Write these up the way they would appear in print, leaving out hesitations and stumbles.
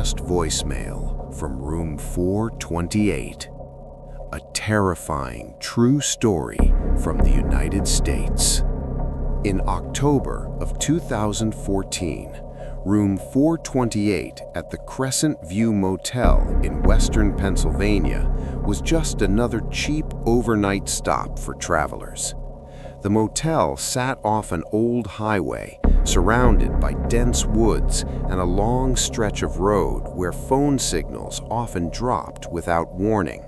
just voicemail from room 428. A terrifying true story from the United States. In October of 2014, room 428 at the Crescent View Motel in western Pennsylvania was just another cheap overnight stop for travelers. The motel sat off an old highway, surrounded by dense woods and a long stretch of road where phone signals often dropped without warning.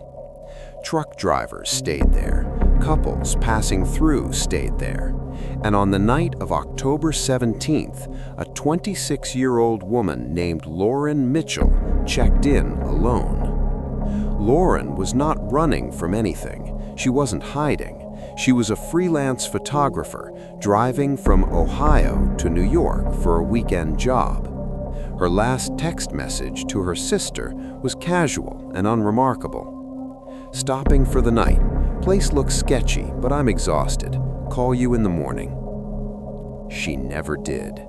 Truck drivers stayed there, couples passing through stayed there, and on the night of October 17th, a 26-year-old woman named Lauren Mitchell checked in alone. Lauren was not running from anything. She wasn't hiding. She was a freelance photographer driving from Ohio to New York for a weekend job. Her last text message to her sister was casual and unremarkable. "Stopping for the night. Place looks sketchy, but I'm exhausted. Call you in the morning." She never did.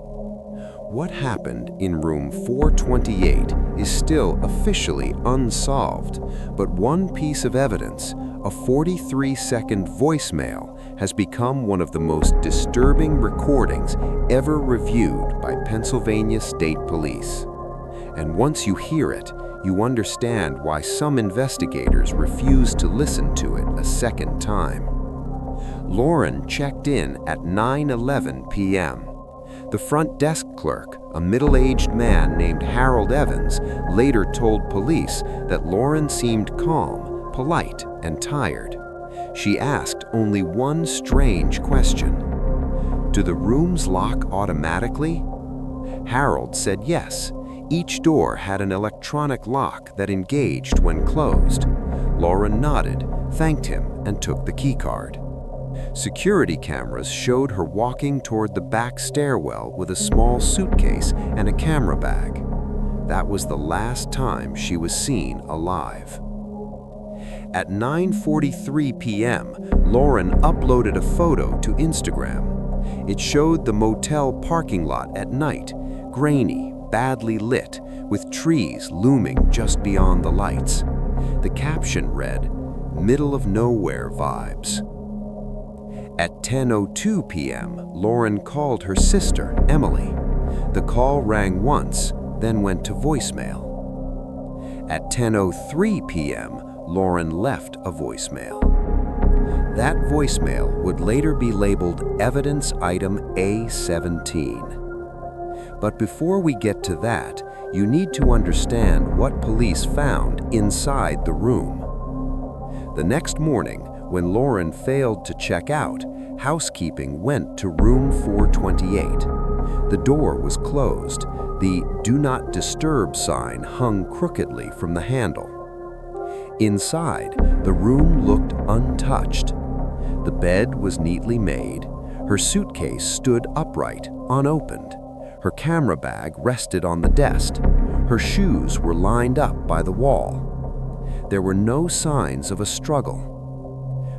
What happened in room 428 is still officially unsolved, but one piece of evidence, a 43-second voicemail, has become one of the most disturbing recordings ever reviewed by Pennsylvania State Police. And once you hear it, you understand why some investigators refuse to listen to it a second time. Lauren checked in at 9:11 p.m. The front desk clerk, a middle-aged man named Harold Evans, later told police that Lauren seemed calm, polite, and tired. She asked only one strange question. "Do the rooms lock automatically?" Harold said yes. Each door had an electronic lock that engaged when closed. Lauren nodded, thanked him, and took the keycard. Security cameras showed her walking toward the back stairwell with a small suitcase and a camera bag. That was the last time she was seen alive. At 9:43 p.m., Lauren uploaded a photo to Instagram. It showed the motel parking lot at night, grainy, badly lit, with trees looming just beyond the lights. The caption read, "Middle of nowhere vibes." At 10:02 p.m., Lauren called her sister, Emily. The call rang once, then went to voicemail. At 10:03 p.m., Lauren left a voicemail. That voicemail would later be labeled Evidence Item A17. But before we get to that, you need to understand what police found inside the room. The next morning, when Lauren failed to check out, housekeeping went to room 428. The door was closed. The "Do Not Disturb" sign hung crookedly from the handle. Inside, the room looked untouched. The bed was neatly made. Her suitcase stood upright, unopened. Her camera bag rested on the desk. Her shoes were lined up by the wall. There were no signs of a struggle.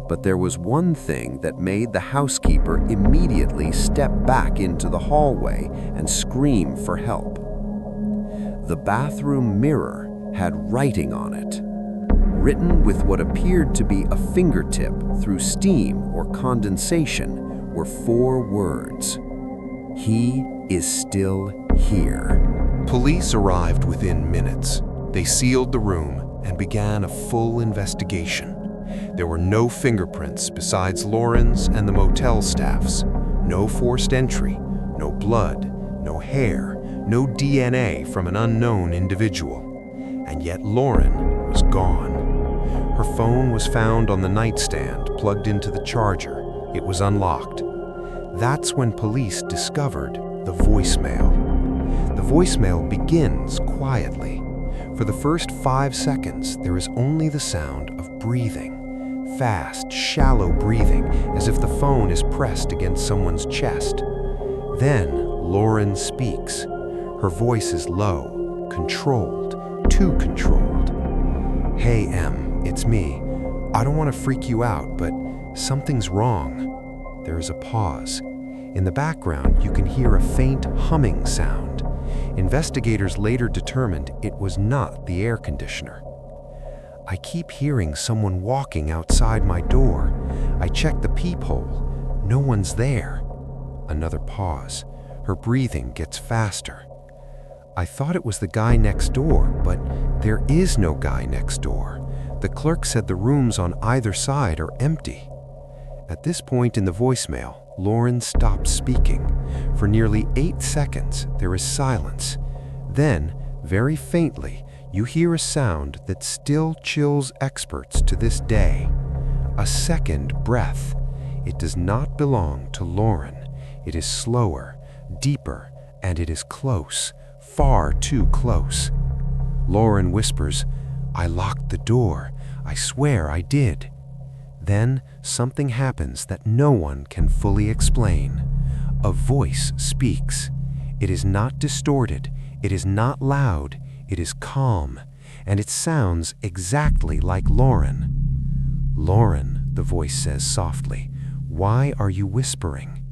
But there was one thing that made the housekeeper immediately step back into the hallway and scream for help. The bathroom mirror had writing on it. Written with what appeared to be a fingertip through steam or condensation were 4 words. "He is still here." Police arrived within minutes. They sealed the room and began a full investigation. There were no fingerprints besides Lauren's and the motel staff's. No forced entry, no blood, no hair, no DNA from an unknown individual. And yet Lauren was gone. Her phone was found on the nightstand, plugged into the charger. It was unlocked. That's when police discovered the voicemail. The voicemail begins quietly. For the first 5 seconds, there is only the sound of breathing. Fast, shallow breathing, as if the phone is pressed against someone's chest. Then Lauren speaks. Her voice is low, controlled, too controlled. "Hey, Em, it's me. I don't want to freak you out, but something's wrong." There is a pause. In the background, you can hear a faint humming sound. Investigators later determined it was not the air conditioner. I keep hearing someone walking outside my door. I check the peephole. No one's there. Another pause. Her breathing gets faster. I thought it was the guy next door, but there is no guy next door. The clerk said the rooms on either side are empty. At this point in the voicemail, Lauren stops speaking. For nearly 8 seconds, there is silence. Then, very faintly, you hear a sound that still chills experts to this day. A second breath. It does not belong to Lauren. It is slower, deeper, and it is close, far too close. Lauren whispers, "I locked the door. I swear I did." Then something happens that no one can fully explain. A voice speaks. It is not distorted. It is not loud. It is calm, and it sounds exactly like Lauren. "Lauren," the voice says softly, "why are you whispering?"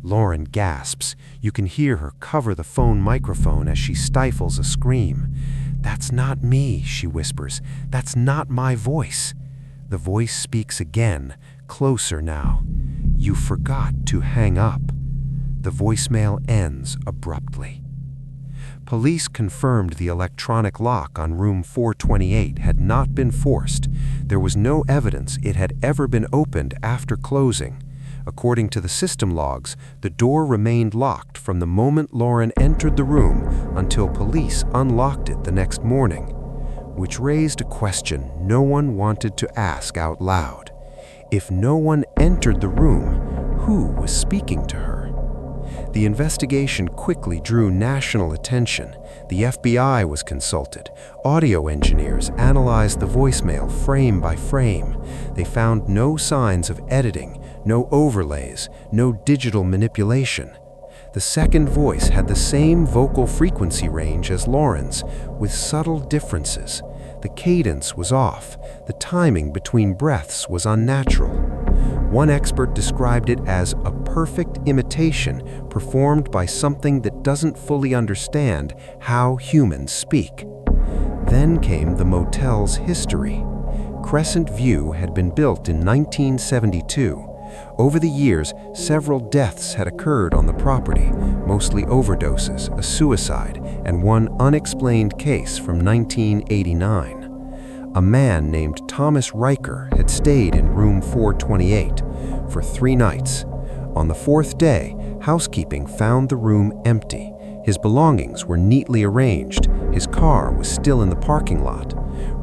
Lauren gasps. You can hear her cover the phone microphone as she stifles a scream. "That's not me," she whispers. "That's not my voice." The voice speaks again, closer now. "You forgot to hang up." The voicemail ends abruptly. Police confirmed the electronic lock on room 428 had not been forced. There was no evidence it had ever been opened after closing. According to the system logs, the door remained locked from the moment Lauren entered the room until police unlocked it the next morning, which raised a question no one wanted to ask out loud. If no one entered the room, who was speaking to her? The investigation quickly drew national attention. The FBI was consulted. Audio engineers analyzed the voicemail frame by frame. They found no signs of editing, no overlays, no digital manipulation. The second voice had the same vocal frequency range as Lauren's, with subtle differences. The cadence was off. The timing between breaths was unnatural. One expert described it as a perfect imitation performed by something that doesn't fully understand how humans speak. Then came the motel's history. Crescent View had been built in 1972. Over the years, several deaths had occurred on the property, mostly overdoses, a suicide, and one unexplained case from 1989. A man named Thomas Riker had stayed in room 428 for 3 nights. On the 4th day, housekeeping found the room empty. His belongings were neatly arranged. His car was still in the parking lot.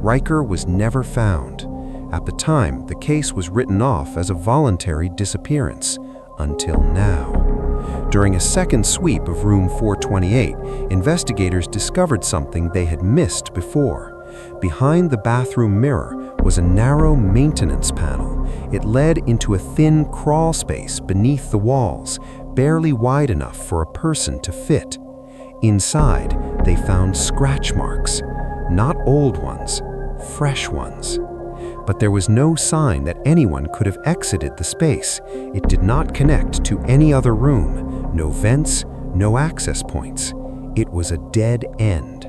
Riker was never found. At the time, the case was written off as a voluntary disappearance, until now. During a second sweep of room 428, investigators discovered something they had missed before. Behind the bathroom mirror was a narrow maintenance panel. It led into a thin crawl space beneath the walls, barely wide enough for a person to fit. Inside, they found scratch marks, not old ones, fresh ones. But there was no sign that anyone could have exited the space. It did not connect to any other room, no vents, no access points. It was a dead end.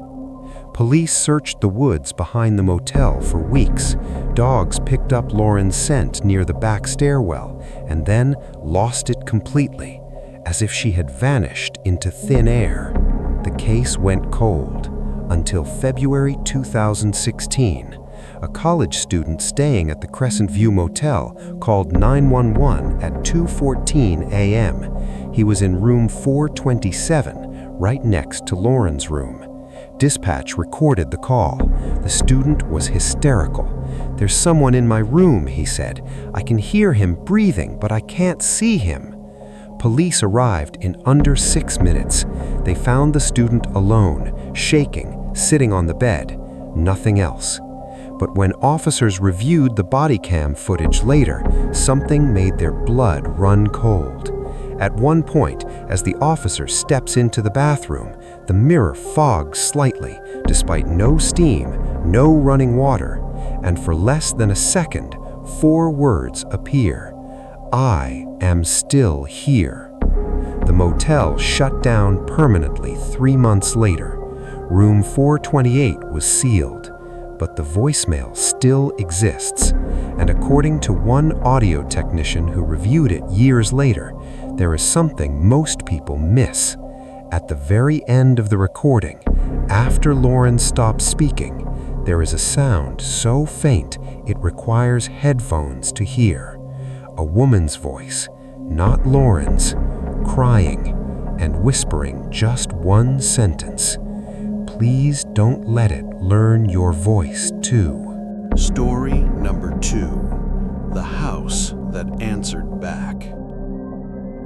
Police searched the woods behind the motel for weeks. Dogs picked up Lauren's scent near the back stairwell and then lost it completely, as if she had vanished into thin air. The case went cold until February 2016. A college student staying at the Crescent View Motel called 911 at 2:14 a.m. He was in room 427, right next to Lauren's room. Dispatch recorded the call. The student was hysterical. "There's someone in my room," he said. "I can hear him breathing, but I can't see him." Police arrived in under 6 minutes. They found the student alone, shaking, sitting on the bed. Nothing else. But when officers reviewed the body cam footage later, something made their blood run cold. At one point, as the officer steps into the bathroom, the mirror fogs slightly, despite no steam, no running water, and for less than a second, 4 words appear: "I am still here." The The motel shut down permanently 3 months later. Room 428 was sealed, but the voicemail still exists. And according to one audio technician who reviewed it years later, there is something most people miss. At the very end of the recording, after Lauren stops speaking, there is a sound so faint it requires headphones to hear. A woman's voice, not Lauren's, crying and whispering just one sentence. Please don't let it learn your voice too. Story number 2. The House That Answered Back.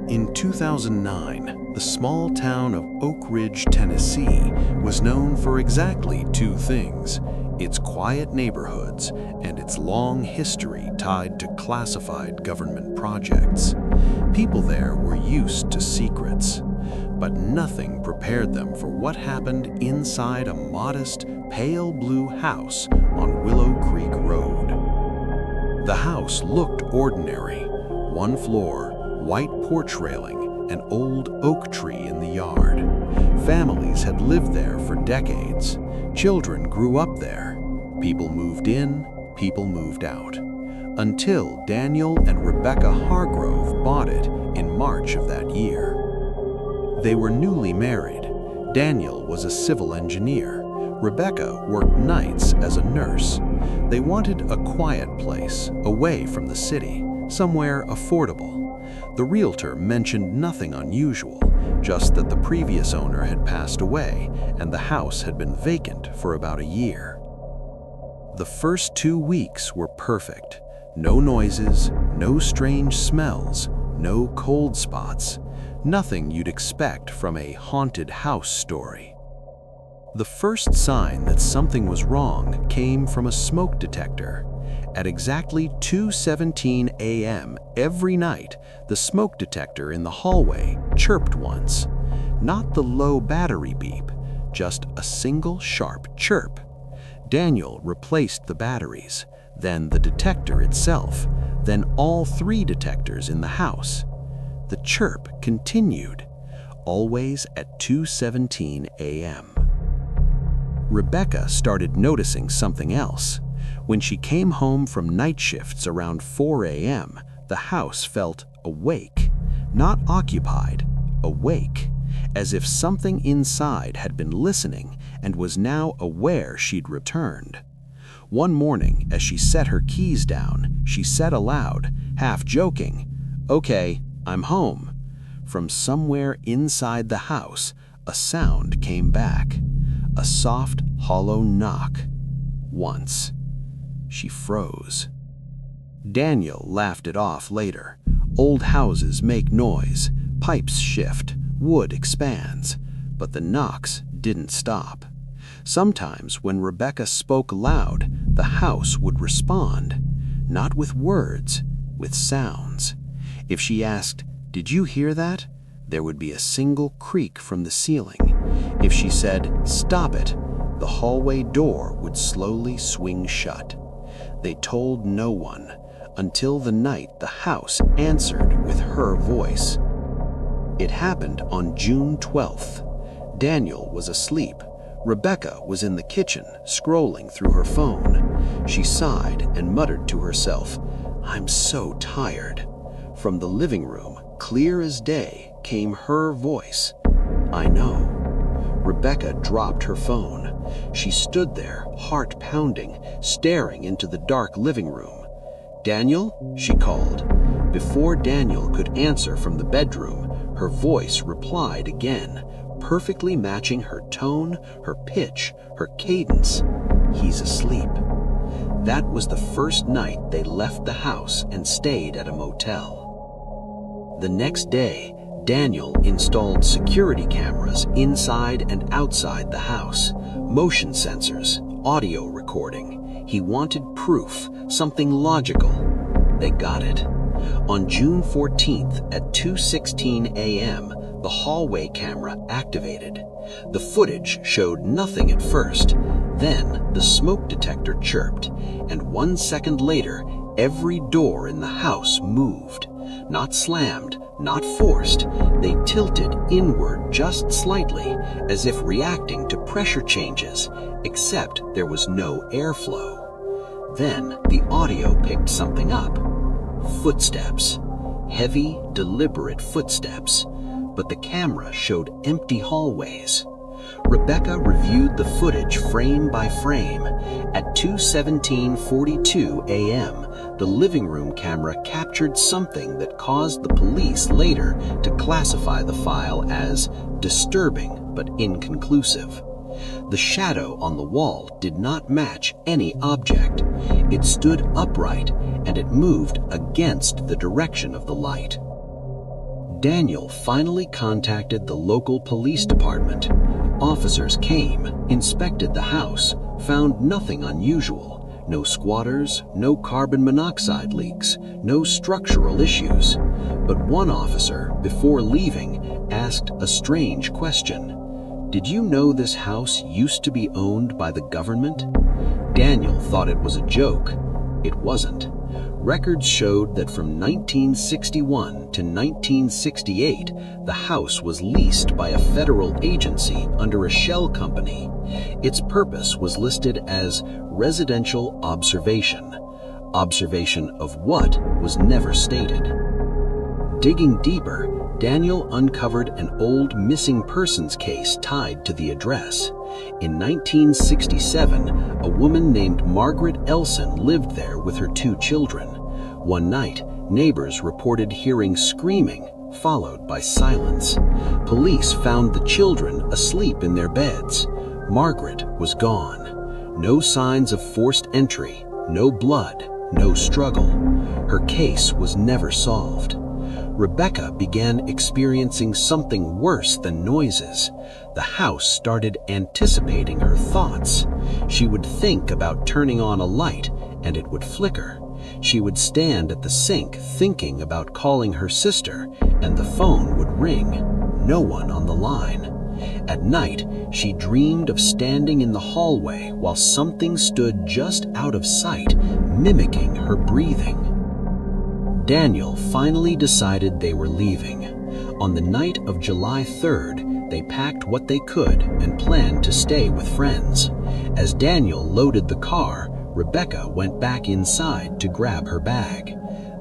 In 2009, the small town of Oak Ridge, Tennessee was known for exactly 2 things: its quiet neighborhoods and its long history tied to classified government projects. People there were used to secrets, but nothing prepared them for what happened inside a modest, pale blue house on Willow Creek Road. The house looked ordinary: 1 floor, white porch railing, an old oak tree in the yard. Families had lived there for decades. Children grew up there. People moved in, people moved out. Until Daniel and Rebecca Hargrove bought it in March of that year. They were newly married. Daniel was a civil engineer. Rebecca worked nights as a nurse. They wanted a quiet place, away from the city, somewhere affordable. The realtor mentioned nothing unusual, just that the previous owner had passed away and the house had been vacant for about a year. The first 2 weeks were perfect. No noises, no strange smells, no cold spots. Nothing you'd expect from a haunted house story. The first sign that something was wrong came from a smoke detector. At exactly 2:17 a.m. every night, the smoke detector in the hallway chirped once. Not the low battery beep, just a single sharp chirp. Daniel replaced the batteries, then the detector itself, then all 3 detectors in the house. The chirp continued, always at 2:17 a.m. Rebecca started noticing something else. When she came home from night shifts around 4 a.m., the house felt awake, not occupied, awake, as if something inside had been listening and was now aware she'd returned. One morning, as she set her keys down, she said aloud, half joking, "Okay, I'm home." From somewhere inside the house, a sound came back, a soft, hollow knock. Once. She froze. Daniel laughed it off later. Old houses make noise, pipes shift, wood expands, but the knocks didn't stop. Sometimes when Rebecca spoke loud, the house would respond, not with words, with sounds. If she asked, "Did you hear that?" there would be a single creak from the ceiling. If she said, "Stop it," the hallway door would slowly swing shut. They told no one, until the night the house answered with her voice. It happened on June 12th. Daniel was asleep. Rebecca was in the kitchen, scrolling through her phone. She sighed and muttered to herself, "I'm so tired." From the living room, clear as day, came her voice. "I know." Rebecca dropped her phone. She stood there, heart pounding, staring into the dark living room. "Daniel?" she called. Before Daniel could answer from the bedroom, her voice replied again, perfectly matching her tone, her pitch, her cadence. "He's asleep." That was the first night they left the house and stayed at a motel. The next day, Daniel installed security cameras inside and outside the house, motion sensors, audio recording. He wanted proof, something logical. They got it. On June 14th at 2:16 a.m., the hallway camera activated. The footage showed nothing at first. Then the smoke detector chirped, and 1 second later, every door in the house moved. Not slammed, Not forced, they tilted inward just slightly, as if reacting to pressure changes, except there was no airflow. Then the audio picked something up. Footsteps. Heavy, deliberate footsteps. But the camera showed empty hallways. Rebecca reviewed the footage frame by frame. At 2:17:42 a.m., the living room camera captured something that caused the police later to classify the file as disturbing but inconclusive. The shadow on the wall did not match any object. It stood upright and it moved against the direction of the light. Daniel finally contacted the local police department. Officers came, inspected the house, found nothing unusual. No squatters, no carbon monoxide leaks, no structural issues. But one officer, before leaving, asked a strange question. "Did you know this house used to be owned by the government?" Daniel thought it was a joke. It wasn't. Records showed that from 1961 to 1968, the house was leased by a federal agency under a shell company. Its purpose was listed as residential observation. Observation of what was never stated. Digging deeper, Daniel uncovered an old missing persons case tied to the address. In 1967, a woman named Margaret Elson lived there with her 2 children. One night, neighbors reported hearing screaming, followed by silence. Police found the children asleep in their beds. Margaret was gone. No signs of forced entry, no blood, no struggle. Her case was never solved. Rebecca began experiencing something worse than noises. The house started anticipating her thoughts. She would think about turning on a light, and it would flicker. She would stand at the sink thinking about calling her sister, and the phone would ring. No one on the line. At night, she dreamed of standing in the hallway while something stood just out of sight, mimicking her breathing. Daniel finally decided they were leaving. On the night of July 3rd, they packed what they could and planned to stay with friends. As Daniel loaded the car, Rebecca went back inside to grab her bag.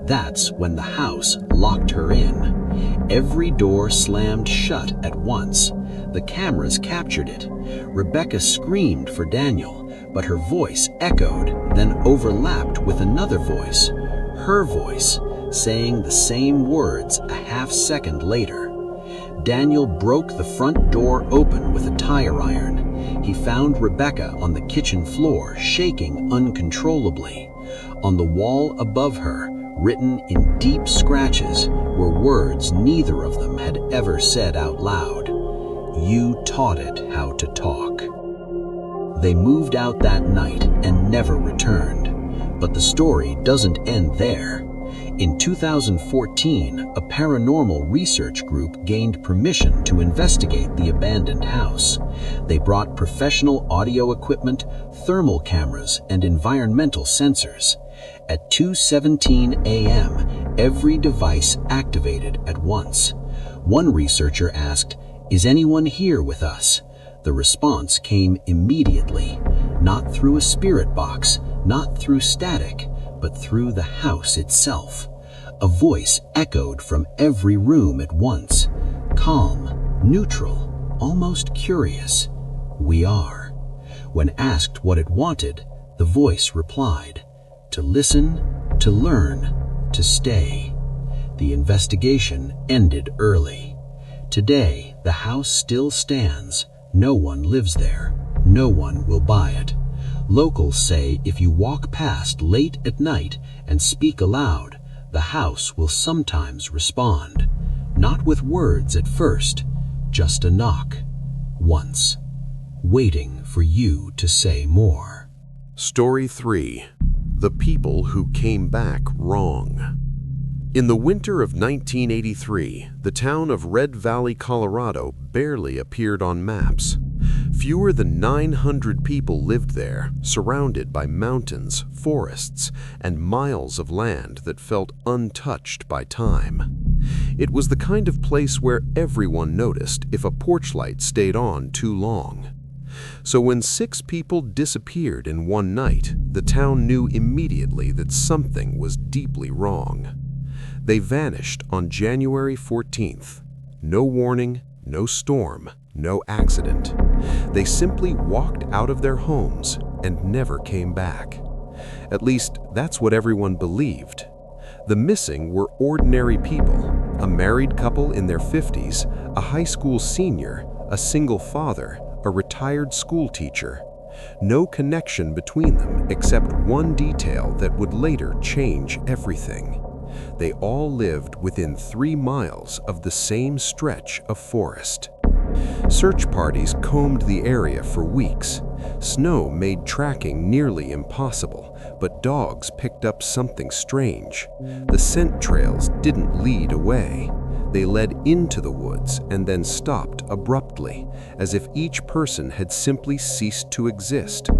That's when the house locked her in. Every door slammed shut at once. The cameras captured it. Rebecca screamed for Daniel, but her voice echoed, then overlapped with another voice. Her voice, saying the same words a half-second later. Daniel broke the front door open with a tire iron. He found Rebecca on the kitchen floor, shaking uncontrollably. On the wall above her, written in deep scratches, were words neither of them had ever said out loud. "You taught it how to talk." They moved out that night and never returned. But the story doesn't end there. In 2014, a paranormal research group gained permission to investigate the abandoned house. They brought professional audio equipment, thermal cameras, and environmental sensors. At 2:17 a.m., every device activated at once. One researcher asked, "Is anyone here with us?" The response came immediately, not through a spirit box, not through static, but through the house itself. A voice echoed from every room at once, calm, neutral, almost curious. "We are." When asked what it wanted, the voice replied, "To listen, to learn, to stay." The investigation ended early. Today, the house still stands. No one lives there. No one will buy it. Locals say if you walk past late at night and speak aloud, the house will sometimes respond. Not with words at first, just a knock. Once. Waiting for you to say more. Story 3. The People Who Came Back Wrong. In the winter of 1983, the town of Red Valley, Colorado barely appeared on maps. Fewer than 900 people lived there, surrounded by mountains, forests, and miles of land that felt untouched by time. It was the kind of place where everyone noticed if a porch light stayed on too long. So when 6 people disappeared in one night, the town knew immediately that something was deeply wrong. They vanished on January 14th. No warning, no storm, no accident. They simply walked out of their homes and never came back. At least, that's what everyone believed. The missing were ordinary people, a married couple in their 50s, a high school senior, a single father, a retired school teacher. No connection between them except one detail that would later change everything. They all lived within 3 miles of the same stretch of forest. Search parties combed the area for weeks. Snow made tracking nearly impossible, but dogs picked up something strange. The scent trails didn't lead away. They led into the woods and then stopped abruptly, as if each person had simply ceased to exist.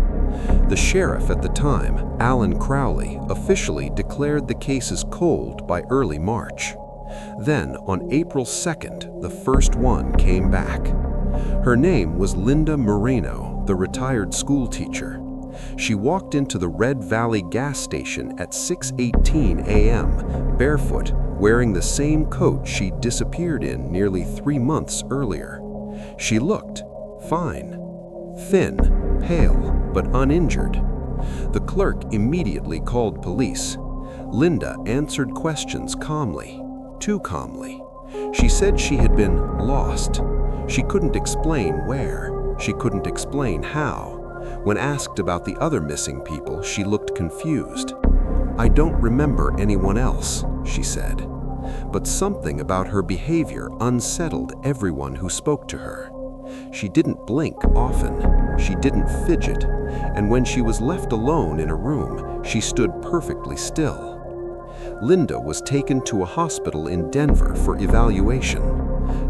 The sheriff at the time, Alan Crowley, officially declared the cases cold by early March. Then, on April 2nd, the first one came back. Her name was Linda Moreno, the retired school teacher. She walked into the Red Valley gas station at 6:18 a.m., barefoot, wearing the same coat she disappeared in nearly 3 months earlier. She looked fine, thin, pale, but uninjured. The clerk immediately called police. Linda answered questions calmly, too calmly. She said she had been lost. She couldn't explain where. She couldn't explain how. When asked about the other missing people, she looked confused. "I don't remember anyone else," she said. But something about her behavior unsettled everyone who spoke to her. She didn't blink often. She didn't fidget. And when she was left alone in a room, she stood perfectly still. Linda was taken to a hospital in Denver for evaluation.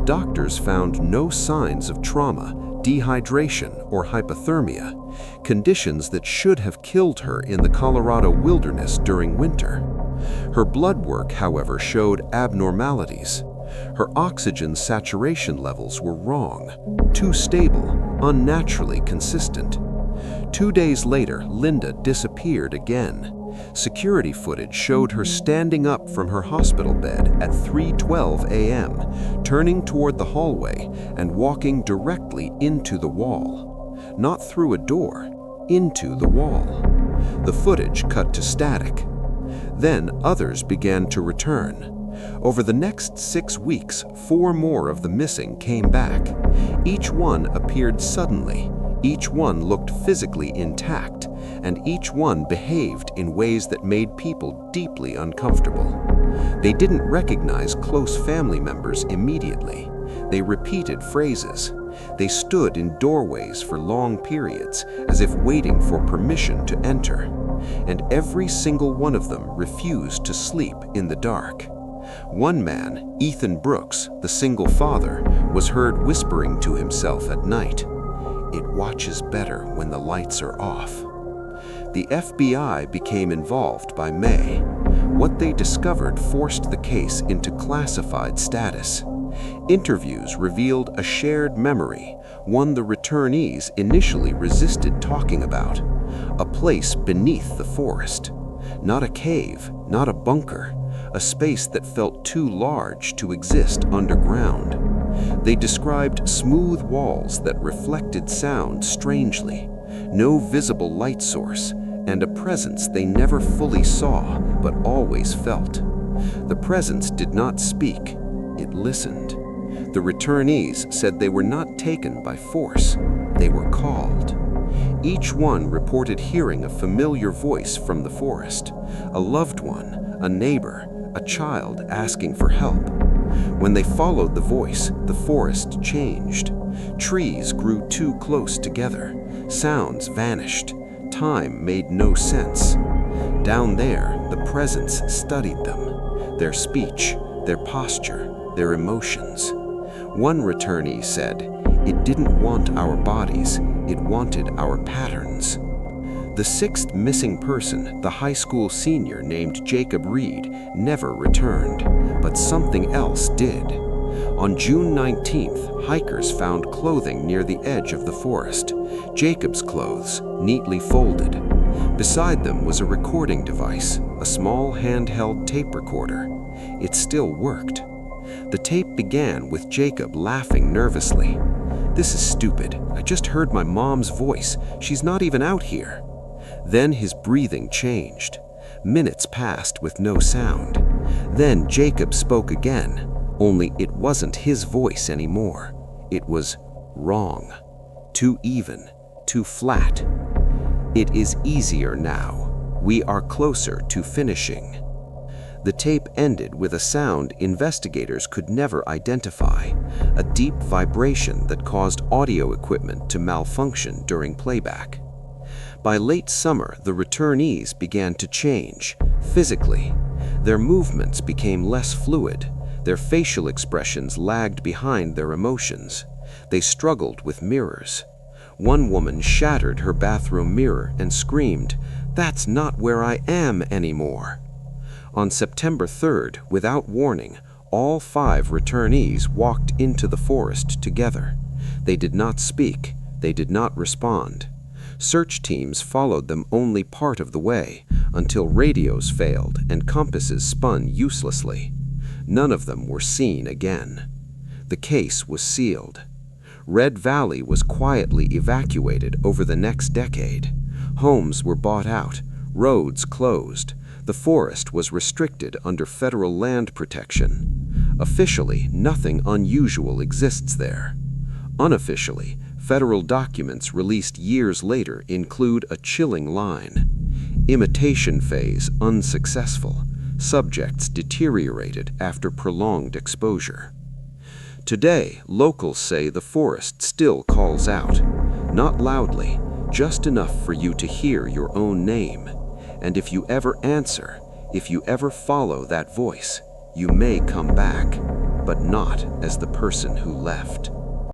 Doctors found no signs of trauma, dehydration, or hypothermia, conditions that should have killed her in the Colorado wilderness during winter. Her blood work, however, showed abnormalities. Her oxygen saturation levels were wrong, too stable, unnaturally consistent. 2 days later, Linda disappeared again. Security footage showed her standing up from her hospital bed at 3:12 a.m., turning toward the hallway and walking directly into the wall. Not through a door, into the wall. The footage cut to static. Then others began to return. Over the next 6 weeks, 4 more of the missing came back. Each one appeared suddenly. Each one looked physically intact, and each one behaved in ways that made people deeply uncomfortable. They didn't recognize close family members immediately. They repeated phrases. They stood in doorways for long periods, as if waiting for permission to enter. And every single one of them refused to sleep in the dark. One man, Ethan Brooks, the single father, was heard whispering to himself at night, "It watches better when the lights are off." The FBI became involved by May. What they discovered forced the case into classified status. Interviews revealed a shared memory, one the returnees initially resisted talking about. A place beneath the forest. Not a cave, not a bunker. A space that felt too large to exist underground. They described smooth walls that reflected sound strangely, no visible light source, and a presence they never fully saw but always felt. The presence did not speak, it listened. The returnees said they were not taken by force, they were called. Each one reported hearing a familiar voice from the forest, a loved one, a neighbor, a child asking for help. When they followed the voice, the forest changed. Trees grew too close together. Sounds vanished. Time made no sense. Down there, the presence studied them. Their speech, their posture, their emotions. One returnee said, "It didn't want our bodies, it wanted our patterns." The 6th missing person, the high school senior named Jacob Reed, never returned, but something else did. On June 19th, hikers found clothing near the edge of the forest. Jacob's clothes, neatly folded. Beside them was a recording device, a small handheld tape recorder. It still worked. The tape began with Jacob laughing nervously. "This is stupid. I just heard my mom's voice. She's not even out here." Then his breathing changed. Minutes passed with no sound. Then Jacob spoke again, only it wasn't his voice anymore. It was wrong. Too even, too flat. "It is easier now. We are closer to finishing." The tape ended with a sound investigators could never identify, a deep vibration that caused audio equipment to malfunction during playback. By late summer, the returnees began to change, physically. Their movements became less fluid. Their facial expressions lagged behind their emotions. They struggled with mirrors. One woman shattered her bathroom mirror and screamed, "That's not where I am anymore." On September 3rd, without warning, all 5 returnees walked into the forest together. They did not speak. They did not respond. Search teams followed them only part of the way, until radios failed and compasses spun uselessly. None of them were seen again. The case was sealed. Red Valley was quietly evacuated over the next decade. Homes were bought out, roads closed. The forest was restricted under federal land protection. Officially, nothing unusual exists there. Unofficially, federal documents released years later include a chilling line. Imitation phase unsuccessful. Subjects deteriorated after prolonged exposure. Today, locals say the forest still calls out. Not loudly, just enough for you to hear your own name. And if you ever answer, if you ever follow that voice, you may come back, but not as the person who left.